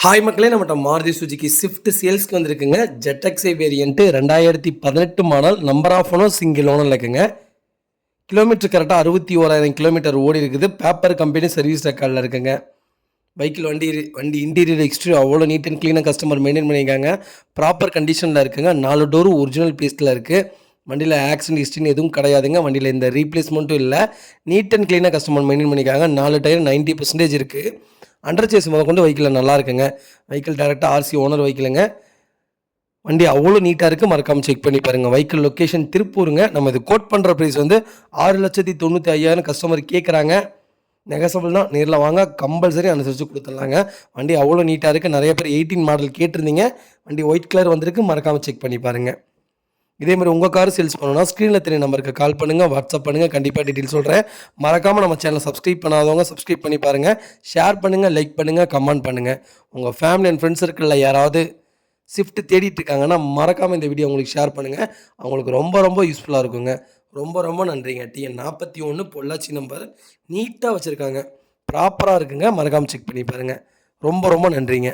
Hi மக்களே, நம்மகிட்ட Maruti Suzuki Swift சேல்ஸ்க்கு வந்திருக்குங்க. ஜெட்எக்ஸை variant 2018 model. Number of owner single ஓனரில் இருக்குங்க. கிலோமீட்டர் கரெக்டாக 61,000 கிலோமீட்டர் ஓடி இருக்குது. பேப்பர் கம்பெனி சர்வீஸ் ரெக்கார்டில் இருக்குங்க. பைக்கில் வண்டி இன்டீரியர் எக்ஸ்டீரியர் அவ்வளோ நீட் அண்ட் க்ளீனாக கஸ்டமர் மெயின்டைன் பண்ணியிருக்காங்க. ப்ராப்பர் கண்டிஷனில் இருக்குங்க. 4 டோரும் ஒரிஜினல் பீஸில் இருக்குது. வண்டியில் ஆக்சிடென்ட் ஹிஸ்ட்ரின்னு எதுவும் கிடையாதுங்க. வண்டியில் இந்த ரீப்ளேஸ்மெண்ட்டும் இல்லை. நீட் அண்ட் க்ளீனாக கஸ்டமர் மெயின்டைன் பண்ணியிருக்காங்க. 4 டயர் 90% இருக்குது. அண்டர் சேஸ் முதல் கொண்டு வெஹிக்கிள் நல்லா இருக்குங்க. வெஹிக்கிள் டேரெக்டாக ஆர்சி ஓனர் வெஹிக்கிளுங்க. வண்டி அவ்வளோ நீட்டாக இருக்குது. மறக்காமல் செக் பண்ணி பாருங்கள். வெஹிக்கிள் லொக்கேஷன் திருப்பூருங்க. நம்ம இது கோட் பண்ணுற ப்ரைஸ் வந்து 6,95,000 கஸ்டமர் கேட்குறாங்க. நெகசபிள் தான். நேரில் வாங்க, கம்பல்சரி அனுசரித்து கொடுத்துடலாங்க. வண்டி அவ்வளோ நீட்டாக இருக்குது. நிறைய பேர் 18 மாடல் கேட்டிருந்தீங்க. வண்டி ஒயிட் கலர் வந்திருக்கு. மறக்காமல் செக் பண்ணி பாருங்கள். இதேமாதிரி உங்கள் கார் சேல்ஸ் பண்ணணும்னா ஸ்க்ரீனில் தெரிய நம்பருக்கு கால் பண்ணுங்கள், வாட்ஸ்அப் பண்ணுங்கள். கண்டிப்பாக டீட்டெயில் சொல்கிறேன். மறக்காமல் நம்ம சேனலை சப்ஸ்கிரைப் பண்ணாதவங்க சப்ஸ்கிரைப் பண்ணி பாருங்கள். ஷேர் பண்ணுங்கள், லைக் பண்ணுங்கள், கமெண்ட் பண்ணுங்கள். உங்கள் ஃபேமிலி அண்ட் ஃப்ரெண்ட்ஸ் சர்க்கிளில் யாராவது ஸ்விஃப்ட் தேடிட்டு இருக்காங்கன்னா மறக்காமல் இந்த வீடியோ உங்களுக்கு ஷேர் பண்ணுங்கள். அவங்களுக்கு ரொம்ப ரொம்ப யூஸ்ஃபுல்லாக இருக்குங்க. ரொம்ப ரொம்ப நன்றிங்க. TN 41 பொள்ளாச்சி நம்பர் நீட்டாக வச்சுருக்காங்க. ப்ராப்பராக இருக்குங்க. மறக்காமல் செக் பண்ணி பாருங்கள். ரொம்ப ரொம்ப நன்றிங்க.